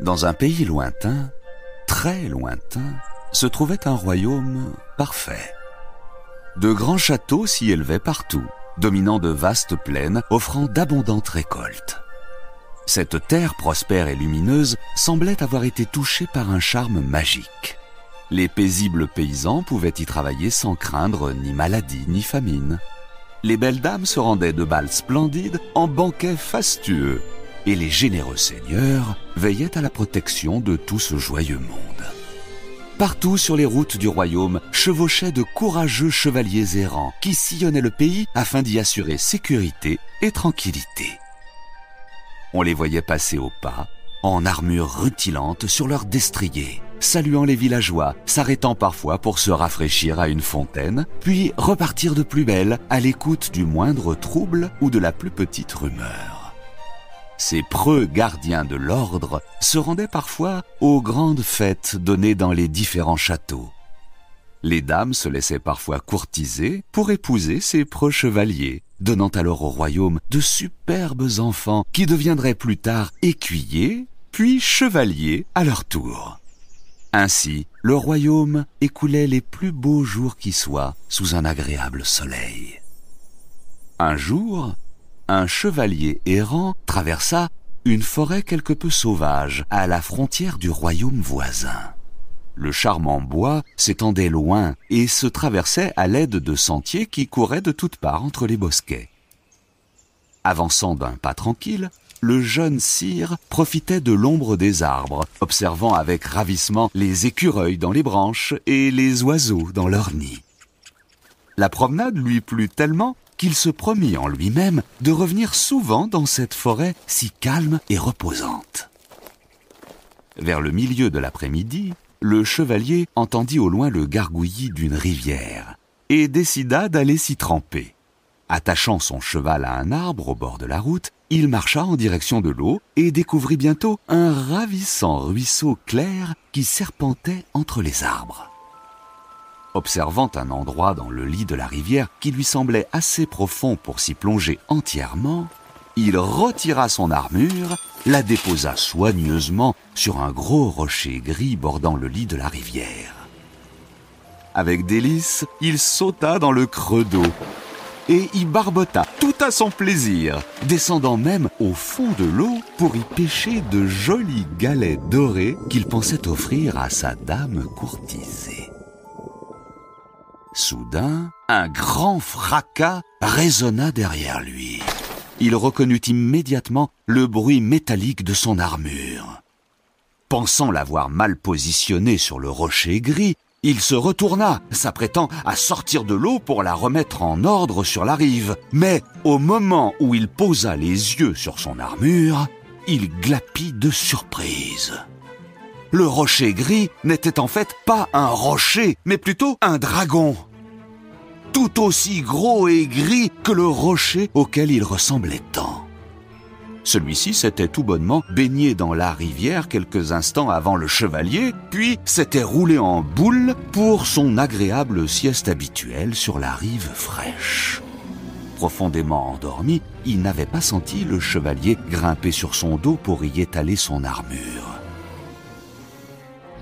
Dans un pays lointain, très lointain, se trouvait un royaume parfait. De grands châteaux s'y élevaient partout, dominant de vastes plaines, offrant d'abondantes récoltes. Cette terre prospère et lumineuse semblait avoir été touchée par un charme magique. Les paisibles paysans pouvaient y travailler sans craindre ni maladie ni famine. Les belles dames se rendaient de bals splendides en banquets fastueux, et les généreux seigneurs veillaient à la protection de tout ce joyeux monde. Partout sur les routes du royaume chevauchaient de courageux chevaliers errants qui sillonnaient le pays afin d'y assurer sécurité et tranquillité. On les voyait passer au pas, en armure rutilante sur leurs destriers, saluant les villageois, s'arrêtant parfois pour se rafraîchir à une fontaine, puis repartir de plus belle à l'écoute du moindre trouble ou de la plus petite rumeur. Ces preux gardiens de l'ordre se rendaient parfois aux grandes fêtes données dans les différents châteaux. Les dames se laissaient parfois courtiser pour épouser ces preux chevaliers, donnant alors au royaume de superbes enfants qui deviendraient plus tard écuyers, puis chevaliers à leur tour. Ainsi, le royaume écoulait les plus beaux jours qui soient sous un agréable soleil. Un jour, un chevalier errant traversa une forêt quelque peu sauvage à la frontière du royaume voisin. Le charmant bois s'étendait loin et se traversait à l'aide de sentiers qui couraient de toutes parts entre les bosquets. Avançant d'un pas tranquille, le jeune sire profitait de l'ombre des arbres, observant avec ravissement les écureuils dans les branches et les oiseaux dans leurs nids. La promenade lui plut tellement qu'il se promit en lui-même de revenir souvent dans cette forêt si calme et reposante. Vers le milieu de l'après-midi, le chevalier entendit au loin le gargouillis d'une rivière et décida d'aller s'y tremper. Attachant son cheval à un arbre au bord de la route, il marcha en direction de l'eau et découvrit bientôt un ravissant ruisseau clair qui serpentait entre les arbres. Observant un endroit dans le lit de la rivière qui lui semblait assez profond pour s'y plonger entièrement, il retira son armure, la déposa soigneusement sur un gros rocher gris bordant le lit de la rivière. Avec délice, il sauta dans le creux d'eau et y barbota tout à son plaisir, descendant même au fond de l'eau pour y pêcher de jolis galets dorés qu'il pensait offrir à sa dame courtisée. Soudain, un grand fracas résonna derrière lui. Il reconnut immédiatement le bruit métallique de son armure. Pensant l'avoir mal positionnée sur le rocher gris, il se retourna, s'apprêtant à sortir de l'eau pour la remettre en ordre sur la rive. Mais au moment où il posa les yeux sur son armure, il glapit de surprise. Le rocher gris n'était en fait pas un rocher, mais plutôt un dragon. Tout aussi gros et gris que le rocher auquel il ressemblait tant. Celui-ci s'était tout bonnement baigné dans la rivière quelques instants avant le chevalier, puis s'était roulé en boule pour son agréable sieste habituelle sur la rive fraîche. Profondément endormi, il n'avait pas senti le chevalier grimper sur son dos pour y étaler son armure.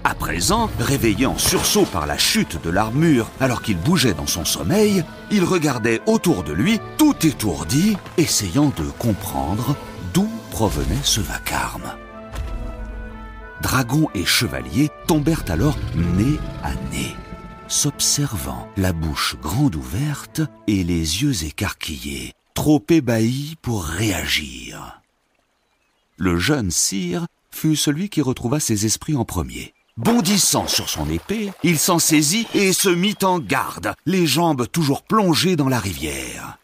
À présent, réveillé en sursaut par la chute de l'armure alors qu'il bougeait dans son sommeil, il regardait autour de lui, tout étourdi, essayant de comprendre d'où provenait ce vacarme. Dragon et chevalier tombèrent alors nez à nez, s'observant, la bouche grande ouverte et les yeux écarquillés, trop ébahis pour réagir. Le jeune sire fut celui qui retrouva ses esprits en premier. Bondissant sur son épée, il s'en saisit et se mit en garde, les jambes toujours plongées dans la rivière.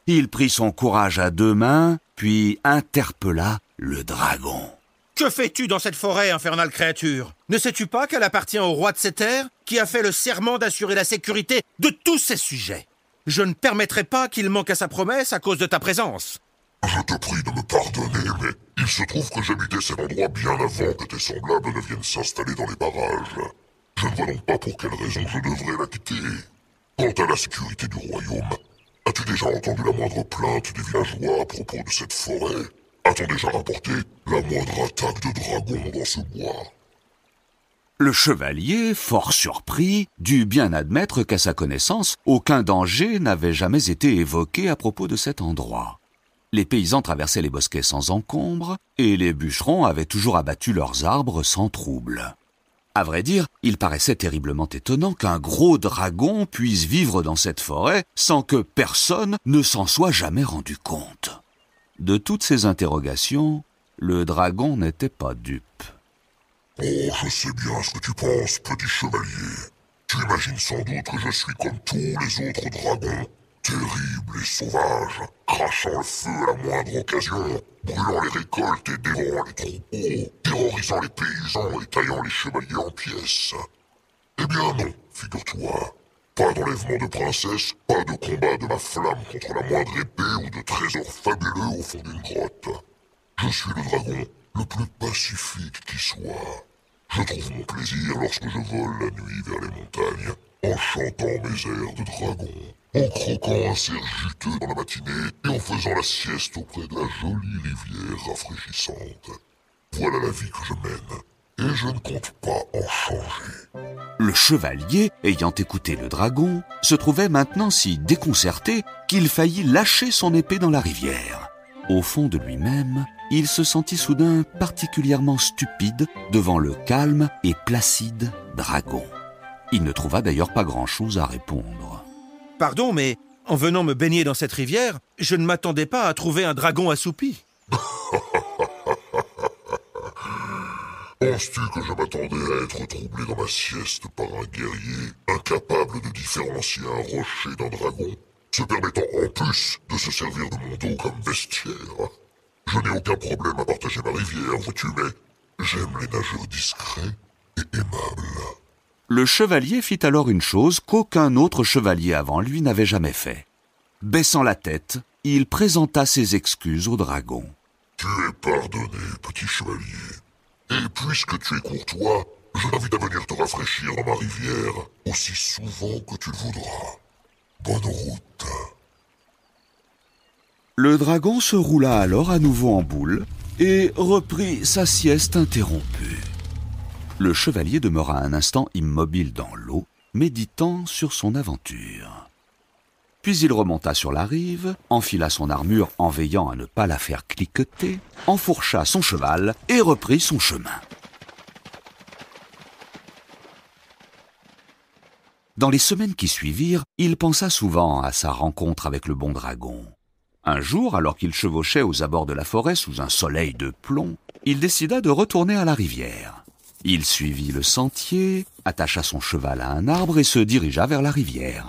Il prit son courage à deux mains, puis interpella le dragon. « Que fais-tu dans cette forêt, infernale créature? Ne sais-tu pas qu'elle appartient au roi de ces terres, qui a fait le serment d'assurer la sécurité de tous ses sujets? Je ne permettrai pas qu'il manque à sa promesse à cause de ta présence. » Je te prie de me pardonner, mais il se trouve que j'habitais cet endroit bien avant que tes semblables ne viennent s'installer dans les barrages. Je ne vois donc pas pour quelle raison je devrais la quitter. Quant à la sécurité du royaume, as-tu déjà entendu la moindre plainte des villageois à propos de cette forêt? a-t-on déjà rapporté la moindre attaque de dragon dans ce bois? Le chevalier, fort surpris, dut bien admettre qu'à sa connaissance, aucun danger n'avait jamais été évoqué à propos de cet endroit. Les paysans traversaient les bosquets sans encombre, et les bûcherons avaient toujours abattu leurs arbres sans trouble. À vrai dire, il paraissait terriblement étonnant qu'un gros dragon puisse vivre dans cette forêt sans que personne ne s'en soit jamais rendu compte. De toutes ces interrogations, le dragon n'était pas dupe. Oh, je sais bien ce que tu penses, petit chevalier. Tu imagines sans doute que je suis comme tous les autres dragons, terribles et sauvages, crachant le feu à la moindre occasion, brûlant les récoltes et dévorant les troupeaux, terrorisant les paysans et taillant les chevaliers en pièces. Eh bien non, figure-toi. Pas d'enlèvement de princesse, pas de combat de la flamme contre la moindre épée ou de trésors fabuleux au fond d'une grotte. Je suis le dragon le plus pacifique qui soit. Je trouve mon plaisir lorsque je vole la nuit vers les montagnes, en chantant mes airs de dragon, en croquant un cerf juteux dans la matinée et en faisant la sieste auprès de la jolie rivière rafraîchissante. Voilà la vie que je mène, et je ne compte pas en changer. Le chevalier, ayant écouté le dragon, se trouvait maintenant si déconcerté qu'il faillit lâcher son épée dans la rivière. Au fond de lui-même, il se sentit soudain particulièrement stupide devant le calme et placide dragon. Il ne trouva d'ailleurs pas grand-chose à répondre. « Pardon, mais en venant me baigner dans cette rivière, je ne m'attendais pas à trouver un dragon assoupi. » Penses-tu que je m'attendais à être troublé dans ma sieste par un guerrier incapable de différencier un rocher d'un dragon, se permettant en plus de se servir de mon dos comme vestiaire? Je n'ai aucun problème à partager ma rivière, vois-tu, mais j'aime les nageurs discrets et aimables. Le chevalier fit alors une chose qu'aucun autre chevalier avant lui n'avait jamais fait. Baissant la tête, il présenta ses excuses au dragon. Tu es pardonné, petit chevalier. Et puisque tu es courtois, je t'invite à venir te rafraîchir dans ma rivière aussi souvent que tu le voudras. Bonne route. Le dragon se roula alors à nouveau en boule et reprit sa sieste interrompue. Le chevalier demeura un instant immobile dans l'eau, méditant sur son aventure. Puis il remonta sur la rive, enfila son armure en veillant à ne pas la faire cliqueter, enfourcha son cheval et reprit son chemin. Dans les semaines qui suivirent, il pensa souvent à sa rencontre avec le bon dragon. Un jour, alors qu'il chevauchait aux abords de la forêt sous un soleil de plomb, il décida de retourner à la rivière. Il suivit le sentier, attacha son cheval à un arbre et se dirigea vers la rivière.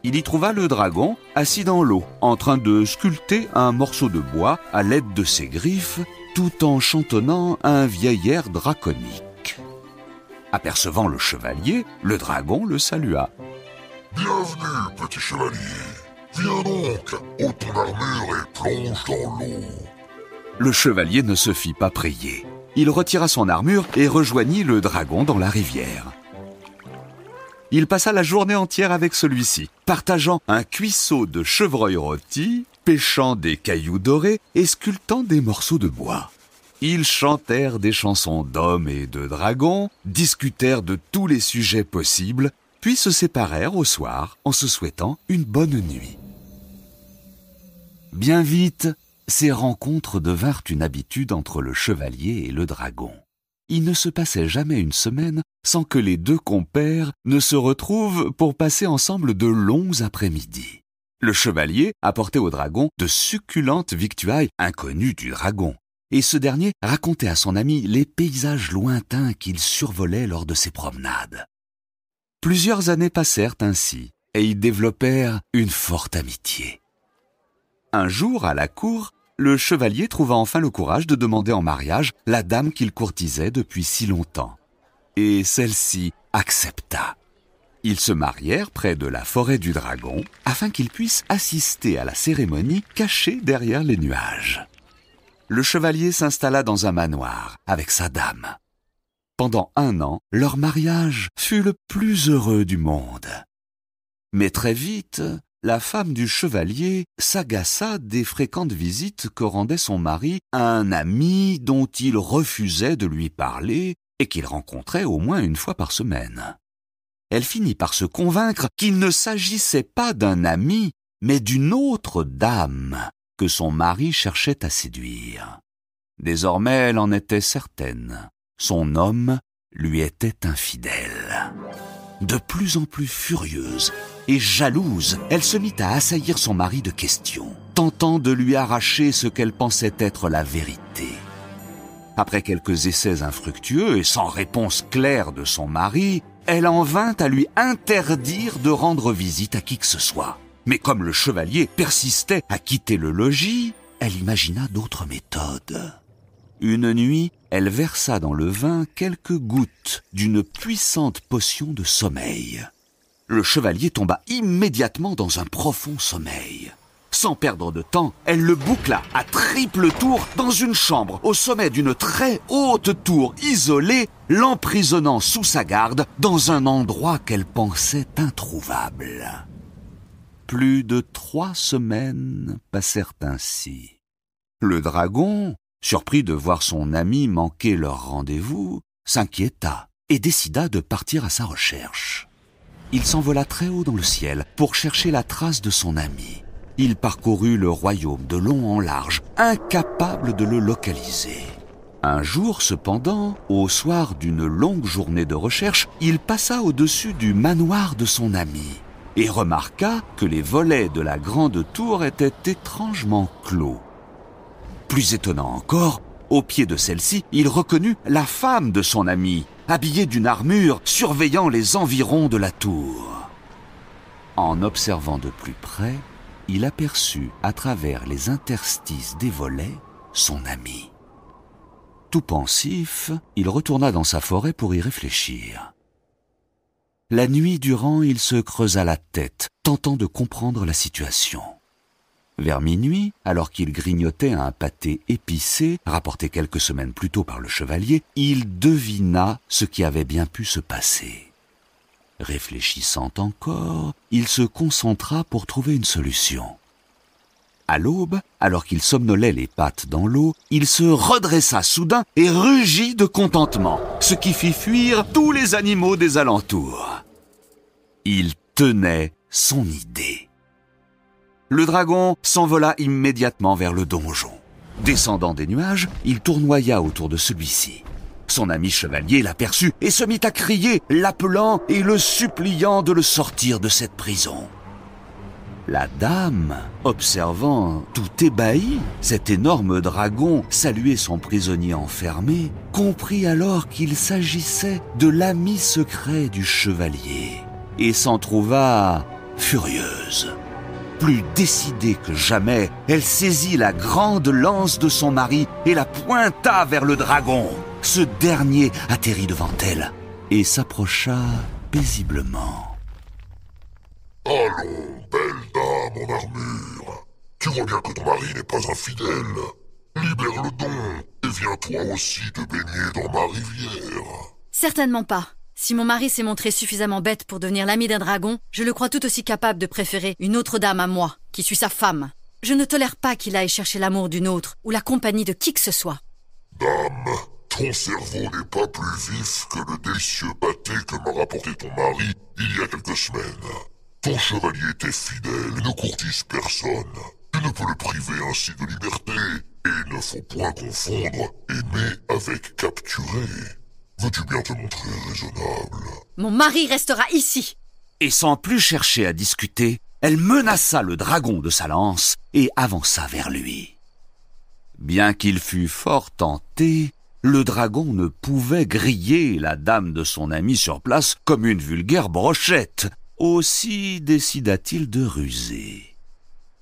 Il y trouva le dragon assis dans l'eau, en train de sculpter un morceau de bois à l'aide de ses griffes, tout en chantonnant un vieil air draconique. Apercevant le chevalier, le dragon le salua. « Bienvenue, petit chevalier. Viens donc, ôte ton armure et plonge dans l'eau. » Le chevalier ne se fit pas prier. Il retira son armure et rejoignit le dragon dans la rivière. Il passa la journée entière avec celui-ci, partageant un cuisseau de chevreuil rôti, pêchant des cailloux dorés et sculptant des morceaux de bois. Ils chantèrent des chansons d'hommes et de dragons, discutèrent de tous les sujets possibles, puis se séparèrent au soir en se souhaitant une bonne nuit. Bien vite, ces rencontres devinrent une habitude entre le chevalier et le dragon. Il ne se passait jamais une semaine sans que les deux compères ne se retrouvent pour passer ensemble de longs après-midi. Le chevalier apportait au dragon de succulentes victuailles inconnues du dragon, et ce dernier racontait à son ami les paysages lointains qu'il survolait lors de ses promenades. Plusieurs années passèrent ainsi, et ils développèrent une forte amitié. Un jour, à la cour, le chevalier trouva enfin le courage de demander en mariage la dame qu'il courtisait depuis si longtemps. Et celle-ci accepta. Ils se marièrent près de la forêt du dragon afin qu'ils puissent assister à la cérémonie cachée derrière les nuages. Le chevalier s'installa dans un manoir avec sa dame. Pendant 1 an, leur mariage fut le plus heureux du monde. Mais très vite, la femme du chevalier s'agaça des fréquentes visites que rendait son mari à un ami dont il refusait de lui parler et qu'il rencontrait au moins une fois par semaine. Elle finit par se convaincre qu'il ne s'agissait pas d'un ami, mais d'une autre dame que son mari cherchait à séduire. Désormais, elle en était certaine. Son homme lui était infidèle. De plus en plus furieuse et jalouse, elle se mit à assaillir son mari de questions, tentant de lui arracher ce qu'elle pensait être la vérité. Après quelques essais infructueux et sans réponse claire de son mari, elle en vint à lui interdire de rendre visite à qui que ce soit. Mais comme le chevalier persistait à quitter le logis, elle imagina d'autres méthodes. Une nuit, elle versa dans le vin quelques gouttes d'une puissante potion de sommeil. Le chevalier tomba immédiatement dans un profond sommeil. Sans perdre de temps, elle le boucla à triple tour dans une chambre au sommet d'une très haute tour isolée, l'emprisonnant sous sa garde dans un endroit qu'elle pensait introuvable. Plus de 3 semaines passèrent ainsi. Le dragon, surpris de voir son ami manquer leur rendez-vous, s'inquiéta et décida de partir à sa recherche. Il s'envola très haut dans le ciel pour chercher la trace de son ami. Il parcourut le royaume de long en large, incapable de le localiser. Un jour, cependant, au soir d'une longue journée de recherche, il passa au-dessus du manoir de son ami et remarqua que les volets de la grande tour étaient étrangement clos. Plus étonnant encore, au pied de celle-ci, il reconnut la femme de son ami, habillée d'une armure, surveillant les environs de la tour. En observant de plus près, il aperçut à travers les interstices des volets son ami. Tout pensif, il retourna dans sa forêt pour y réfléchir. La nuit durant, il se creusa la tête, tentant de comprendre la situation. Vers minuit, alors qu'il grignotait un pâté épicé, rapporté quelques semaines plus tôt par le chevalier, il devina ce qui avait bien pu se passer. Réfléchissant encore, il se concentra pour trouver une solution. À l'aube, alors qu'il somnolait les pattes dans l'eau, il se redressa soudain et rugit de contentement, ce qui fit fuir tous les animaux des alentours. Il tenait son idée. Le dragon s'envola immédiatement vers le donjon. Descendant des nuages, il tournoya autour de celui-ci. Son ami chevalier l'aperçut et se mit à crier, l'appelant et le suppliant de le sortir de cette prison. La dame, observant tout ébahie cet énorme dragon saluer son prisonnier enfermé, comprit alors qu'il s'agissait de l'ami secret du chevalier et s'en trouva furieuse. Plus décidée que jamais, elle saisit la grande lance de son mari et la pointa vers le dragon. Ce dernier atterrit devant elle et s'approcha paisiblement. « Allons, belle dame en armure, tu vois bien que ton mari n'est pas infidèle. Libère-le donc et viens toi aussi te baigner dans ma rivière. » Certainement pas. Si mon mari s'est montré suffisamment bête pour devenir l'ami d'un dragon, je le crois tout aussi capable de préférer une autre dame à moi, qui suis sa femme. Je ne tolère pas qu'il aille chercher l'amour d'une autre ou la compagnie de qui que ce soit. Dame, ton cerveau n'est pas plus vif que le délicieux pâté que m'a rapporté ton mari il y a quelques semaines. Ton chevalier t'est fidèle et ne courtise personne. Tu ne peux le priver ainsi de liberté. Et il ne faut point confondre aimer avec capturer. Veux-tu bien te montrer raisonnable? Mon mari restera ici. Et sans plus chercher à discuter, elle menaça le dragon de sa lance et avança vers lui. Bien qu'il fût fort tenté, le dragon ne pouvait griller la dame de son ami sur place comme une vulgaire brochette. Aussi décida-t-il de ruser.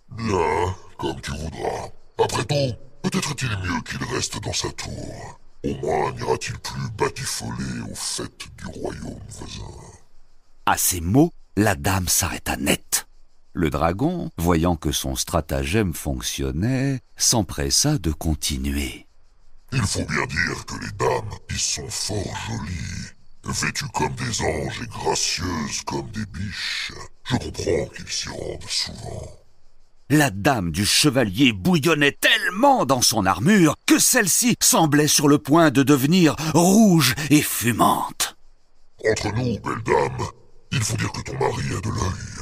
Bien, comme tu voudras. Après tout, peut-être est-il mieux qu'il reste dans sa tour. Au moins n'ira-t-il plus batifoler aux fêtes du royaume voisin. À ces mots, la dame s'arrêta net. Le dragon, voyant que son stratagème fonctionnait, s'empressa de continuer. Il faut bien dire que les dames y sont fort jolies. Vêtues comme des anges et gracieuses comme des biches, je comprends qu'ils s'y rendent souvent. La dame du chevalier bouillonnait tellement dans son armure que celle-ci semblait sur le point de devenir rouge et fumante. Entre nous, belle dame, il faut dire que ton mari a de l'œil.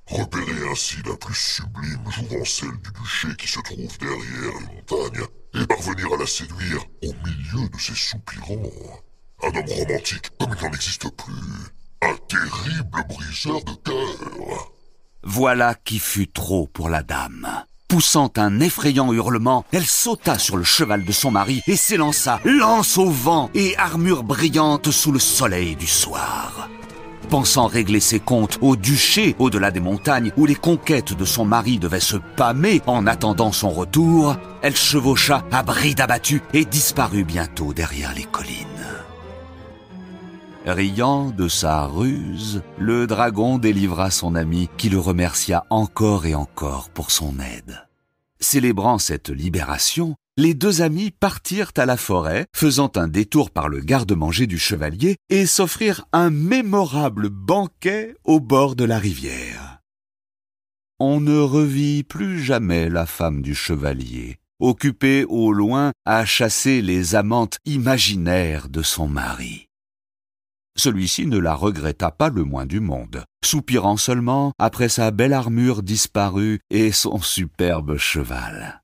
Repérer ainsi la plus sublime jouvencelle du duché qui se trouve derrière les montagnes et parvenir à la séduire au milieu de ses soupirants. Un homme romantique comme il n'en existe plus. Un terrible briseur de cœur. Voilà qui fut trop pour la dame. Poussant un effrayant hurlement, elle sauta sur le cheval de son mari et s'élança, lance au vent et armure brillante sous le soleil du soir. Pensant régler ses comptes au duché au-delà des montagnes où les conquêtes de son mari devaient se pâmer en attendant son retour, elle chevaucha à bride abattue et disparut bientôt derrière les collines. Riant de sa ruse, le dragon délivra son ami qui le remercia encore et encore pour son aide. Célébrant cette libération, les deux amis partirent à la forêt, faisant un détour par le garde-manger du chevalier et s'offrirent un mémorable banquet au bord de la rivière. On ne revit plus jamais la femme du chevalier, occupée au loin à chasser les amantes imaginaires de son mari. Celui-ci ne la regretta pas le moins du monde, soupirant seulement après sa belle armure disparue et son superbe cheval.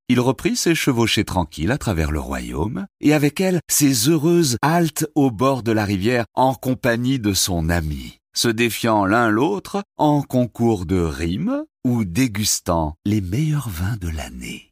Il reprit ses chevauchées tranquilles à travers le royaume, et avec elle ses heureuses haltes au bord de la rivière en compagnie de son ami, se défiant l'un l'autre en concours de rimes ou dégustant les meilleurs vins de l'année.